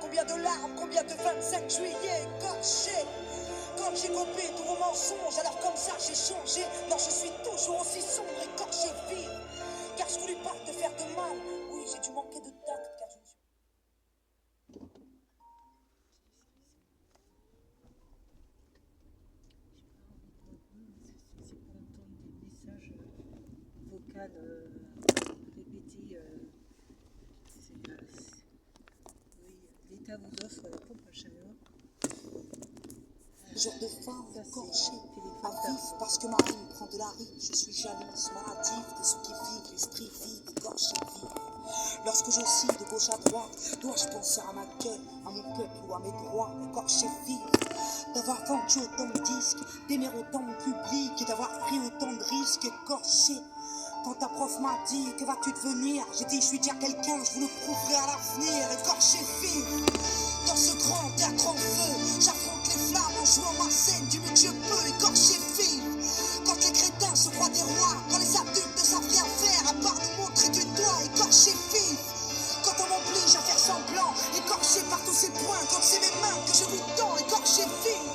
Combien de larmes, combien de 25 juillet écorchés. Quand j'ai copé tous vos mensonges, alors comme ça j'ai changé. Non, je suis toujours aussi sombre, écorché, vif. Car je voulais pas te faire de mal. Oui, j'ai dû manquer de tact, car je ne suis... C'est pour entendre des messages vocaux répétés. Oui, l'État vous offre la pompe à chaleur. Jour de femme, écorché, à téléphone vif, parce que ma rime prend de la rime. Je suis jalouse, maladive de ceux qui vivent l'esprit vide, écorché, vif. Lorsque j'oscille de gauche à droite, dois-je penser à ma gueule, à mon peuple ou à mes droits, écorché, vif. D'avoir vendu autant de disques, d'aimer autant mon public et d'avoir pris autant de risques, écorché. Quand ta prof m'a dit que vas-tu devenir, j'ai dit je suis déjà quelqu'un, je vous le prouverai à l'avenir, écorché, vif. Dans ce grand théâtre en feu, j'affronte les flammes en jouant ma scène du mieux que je peux, écorché, vif. Quand les crétins se croient des rois, quand les adultes ne savent rien faire à part nous montrer du doigt, écorché, vif. Quand on m'oblige à faire semblant, écorché par tous ces points, quand c'est mes mains que je vous tends, écorché, vif.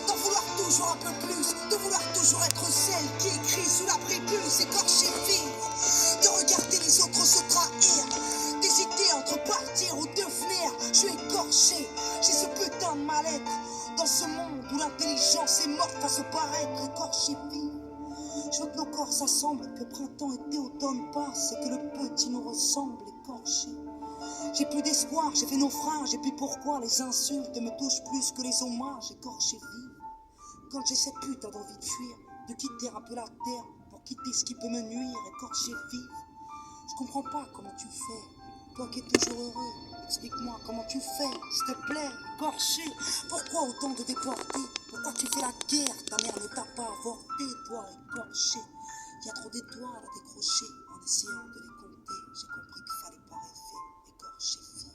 D'en vouloir toujours un peu plus, de vouloir toujours être celle qui écrit sous la prépuce, écorché, vif. De regarder les autres se trahir, d'hésiter entre partir ou devenir, je suis écorché, j'ai ce putain de mal-être. Dans ce monde où l'intelligence est morte à se paraître, écorché, vif. Je veux que nos corps s'assemblent, que printemps, été, automne passe et que le petit nous ressemble, écorché. J'ai plus d'espoir, j'ai fait naufrage, et puis pourquoi les insultes me touchent plus que les hommages, écorché, vif. Quand j'ai cette putain d'envie de fuir, de quitter un peu la terre pour quitter ce qui peut me nuire, écorché, vif. Je comprends pas comment tu fais, toi qui es toujours heureux. Explique-moi comment tu fais, s'il te plaît, écorché. Pourquoi autant de déportés? Pourquoi tu fais la guerre? Ta mère ne t'a pas avorté, toi, écorché. Il y a trop d'étoiles à décrocher. En essayant de les compter, j'ai compris qu'il fallait pas rêver, écorché, vif.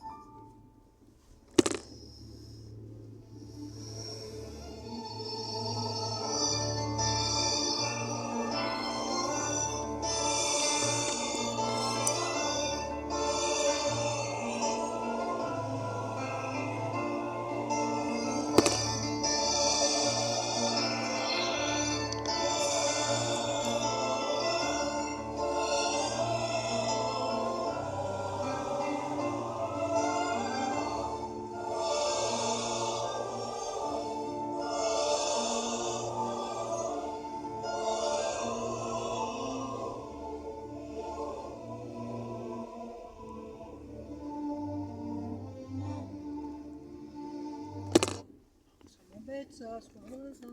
Ça m'embête ça, c'est pas moi ça.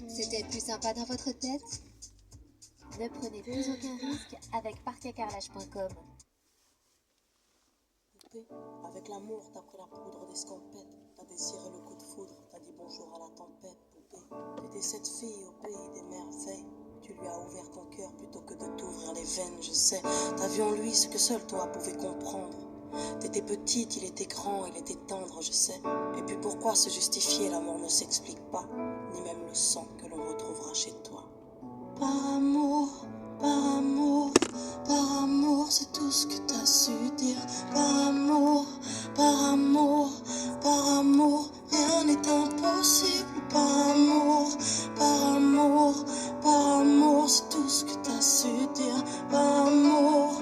C'était plus sympa dans votre tête? Ne prenez plus aucun risque avec parquetcarrelage.com. Poupée, avec l'amour, t'as pris la poudre d'escampette. T'as désiré le coup de foudre, t'as dit bonjour à la tempête, poupée. T'étais cette fille au pays des merveilles. Tu lui as ouvert ton cœur plutôt que de t'ouvrir les veines, je sais. T'as vu en lui ce que seul toi pouvais comprendre. T'étais petite, il était grand, il était tendre, je sais. Et puis pourquoi se justifier, l'amour ne s'explique pas, ni même le sang que l'on retrouvera chez toi. Par amour, c'est tout ce que t'as su dire. Par amour, rien n'est impossible. Par amour, c'est tout ce que t'as su dire. Par amour,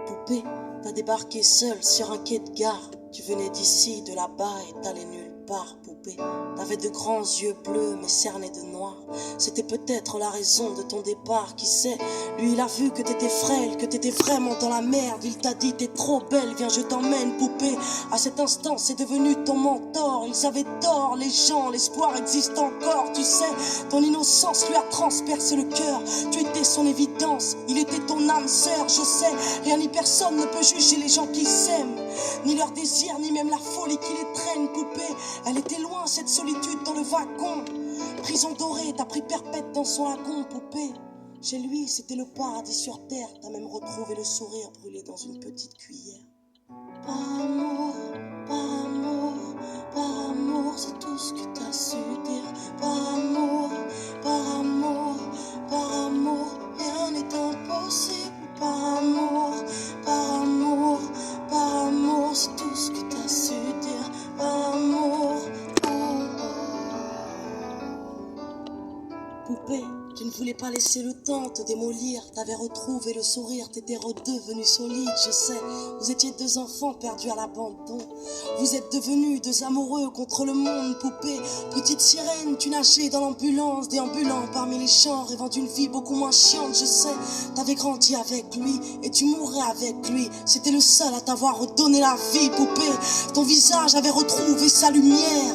Poupée, t'as débarqué seule sur un quai de gare. Tu venais d'ici, de là-bas et t'allais nulle part, poupée. T'avais de grands yeux bleus mais cernés de noir. C'était peut-être la raison de ton départ, qui sait. Lui il a vu que t'étais frêle, que t'étais vraiment dans la merde. Il t'a dit t'es trop belle, viens je t'emmène, poupée. À cet instant c'est devenu ton mentor. Ils avaient tort, les gens, l'espoir existe encore, tu sais. Ton innocence lui a transpercé le cœur. Tu étais son évidence, il était ton âme sœur, je sais. Rien ni personne ne peut juger les gens qui s'aiment, ni leur désir, ni même la folie qui les traîne, poupée. Elle était loin, cette solitude dans le wagon. Prison dorée, t'as pris perpète dans son lagon, poupée. Chez lui, c'était le paradis sur terre. T'as même retrouvé le sourire brûlé dans une petite cuillère. Par amour, c'est tout ce que t'as su dire. Par amour, rien n'est impossible. Par ne voulais pas laisser le temps te démolir. T'avais retrouvé le sourire, t'étais redevenu solide, je sais. Vous étiez deux enfants perdus à l'abandon. Vous êtes devenus deux amoureux contre le monde, poupée. Petite sirène, tu nageais dans l'ambulance, déambulant parmi les champs, rêvant d'une vie beaucoup moins chiante, je sais. T'avais grandi avec lui et tu mourrais avec lui. C'était le seul à t'avoir redonné la vie, poupée. Ton visage avait retrouvé sa lumière.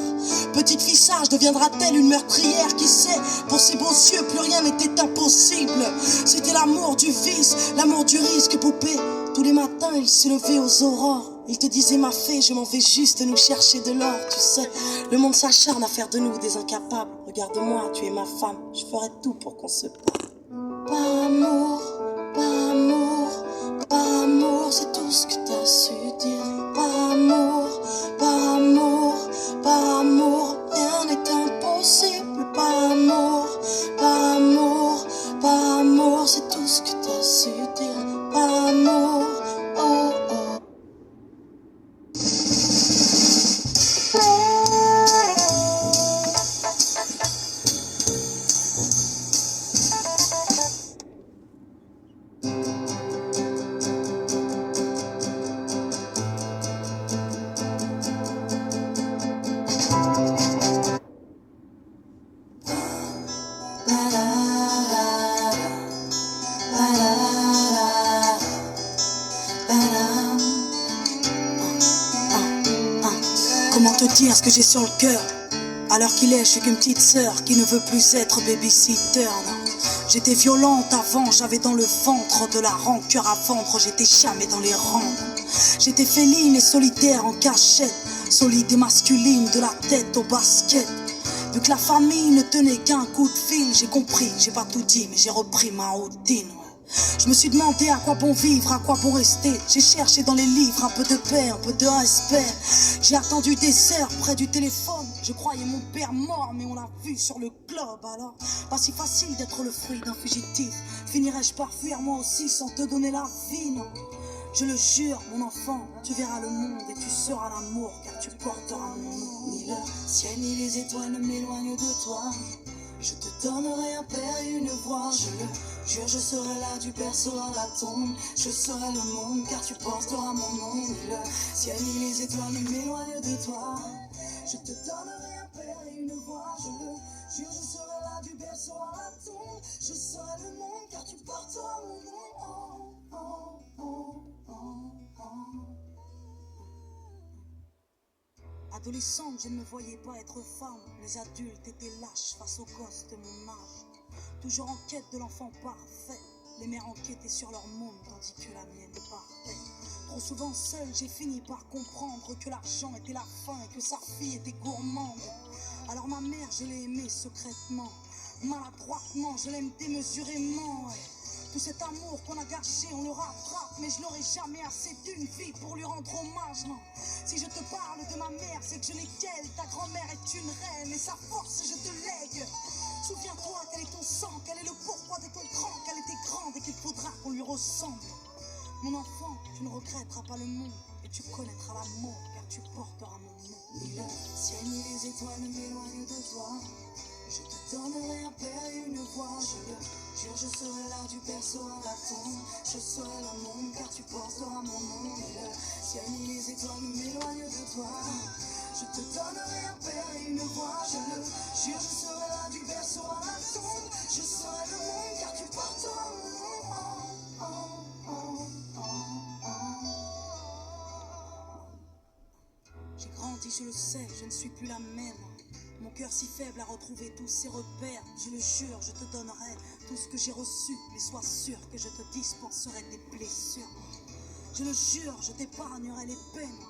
Petite fille sage deviendra-t-elle une meurtrière? Qui sait, pour ces beaux yeux plus rien n'était impossible. C'était l'amour du vice, l'amour du risque, poupée. Tous les matins il se levait aux aurores. Il te disait ma fée, je m'en vais juste nous chercher de l'or. Tu sais, le monde s'acharne à faire de nous des incapables. Regarde-moi, tu es ma femme, je ferai tout pour qu'on se parle. Par amour, par amour, par amour, c'est tout ce que t'as su dire. Par amour, par amour, par amour, rien n'est impossible. Par amour, par amour, par amour, c'est tout ce que t'as su dire. Par amour, oh oh. Comment te dire ce que j'ai sur le cœur? Alors qu'il est, je suis qu'une petite sœur qui ne veut plus être babysitter, non. J'étais violente avant, j'avais dans le ventre de la rancœur à vendre, j'étais jamais dans les rangs. J'étais féline et solitaire en cachette, solide et masculine de la tête au basket. Vu que la famille ne tenait qu'un coup de fil, j'ai compris, j'ai pas tout dit, mais j'ai repris ma routine. Je me suis demandé à quoi bon vivre, à quoi bon rester. J'ai cherché dans les livres un peu de paix, un peu de respect. J'ai attendu des heures près du téléphone. Je croyais mon père mort, mais on l'a vu sur le globe. Alors, pas si facile d'être le fruit d'un fugitif. Finirais-je par fuir moi aussi sans te donner la vie, non? Je le jure, mon enfant, tu verras le monde et tu seras l'amour, car tu porteras mon nom. Ni le ciel ni les étoiles ne m'éloignent de toi. Je te donnerai un père et une voix, je le jure, je serai là du berceau à la tombe. Je serai le monde car tu porteras mon nom. Ni le ciel ni les étoiles ne m'éloignent de toi. Je te donnerai un père et une voix, je le jure, je serai là du berceau à la tombe. Je serai le monde car tu porteras mon nom. Oh, oh, oh, oh, oh. Adolescente, je ne me voyais pas être femme. Les adultes étaient lâches face aux gosses de mon âge. Toujours en quête de l'enfant parfait. Les mères enquêtaient sur leur monde tandis que la mienne partait. Trop souvent seule, j'ai fini par comprendre que l'argent était la faim et que sa fille était gourmande. Alors ma mère, je l'ai aimée secrètement. Maladroitement, je l'aime démesurément. Ouais. Tout cet amour qu'on a gâché, on le rattrape. Mais je n'aurai jamais assez d'une vie pour lui rendre hommage, non. Si je te parle de ma mère, c'est que je n'ai qu'elle. Ta grand-mère est une reine et sa force je te lègue. Souviens-toi quel est ton sang, quel est le pourquoi de ton cran, qu'elle était grande et qu'il faudra qu'on lui ressemble. Mon enfant, tu ne regretteras pas le monde et tu connaîtras l'amour car tu porteras mon nom. Ni le ciel ni les étoiles ne m'éloignent de toi. Je te donnerai un père et une voix, je le jure, je serai là du berceau à la tombe. Je serai le monde car tu porteras mon nom. Ni le ciel ni les étoiles ne m'éloignent de toi. Je te donnerai un père et une voix, je le jure, je serai là du berceau à la tombe. Je serai le monde car tu porteras mon nom. Oh, oh, oh, oh, oh. J'ai grandi, je le sais, je ne suis plus la même. Mon cœur si faible a retrouvé tous ses repères. Je le jure, je te donnerai tout ce que j'ai reçu. Mais sois sûr que je te dispenserai des blessures. Je le jure, je t'épargnerai les peines.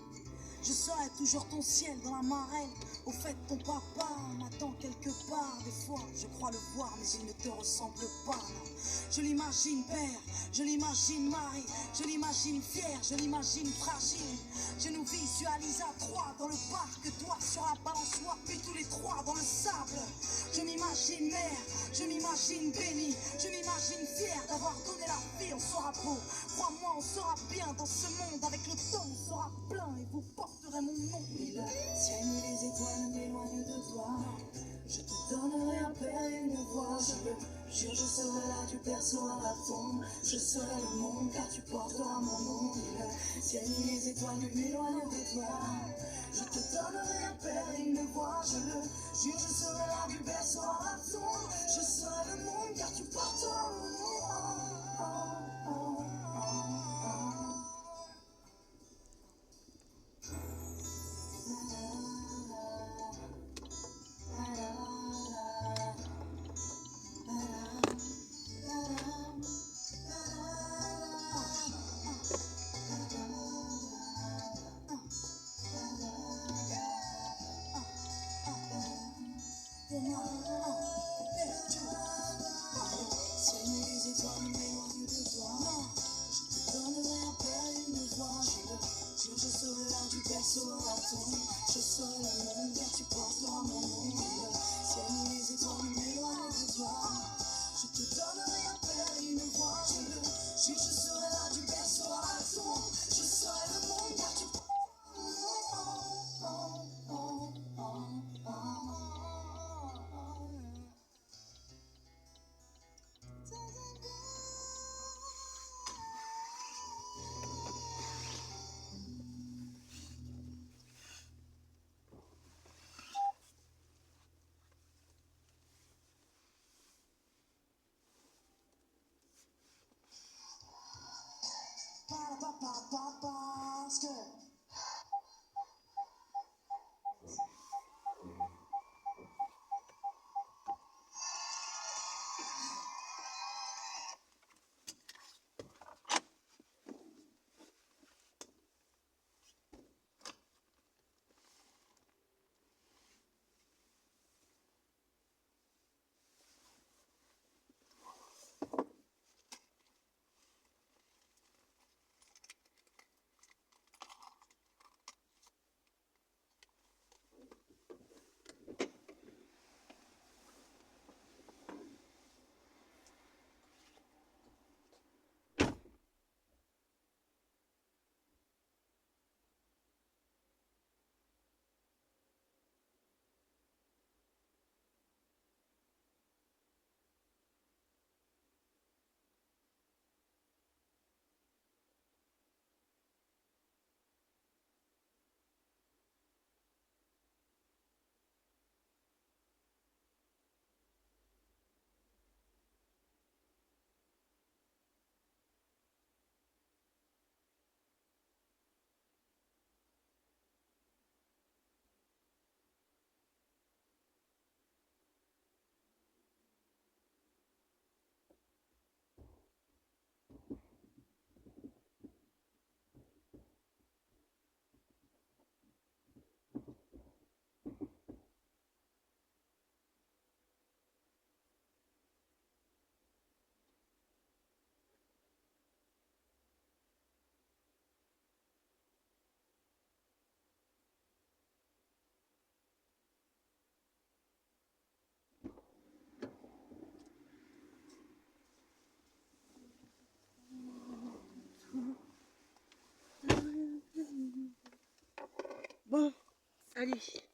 Je serai toujours ton ciel dans la marelle. Au fait, ton papa m'attend quelque part. Des fois, je crois le voir, mais il ne te ressemble pas. Non. Je l'imagine père, je l'imagine mari, je l'imagine m'imagine fier, je l'imagine fragile. Je nous visualise à trois dans le parc, toi sur un balançoire, puis tous les trois dans le sable. Je m'imagine mère, je m'imagine béni, je m'imagine fier d'avoir donné la vie, on sera beau. Crois-moi, on sera bien dans ce monde, avec le temps on sera plein et vous porterez mon nom. Et le ciel et les étoiles m'éloignent de toi. Je te donnerai un père et une voix, je le jure, je serai là du berceau à la tombe. Je serai le monde car tu porteras mon nom. Et le ciel et les étoiles m'éloignent de toi. Je te donnerai un père et une voix, je le jure, je serai là du berceau à la tombe. Je serai le monde car tu porteras mon nom. Parce que Bon, allez.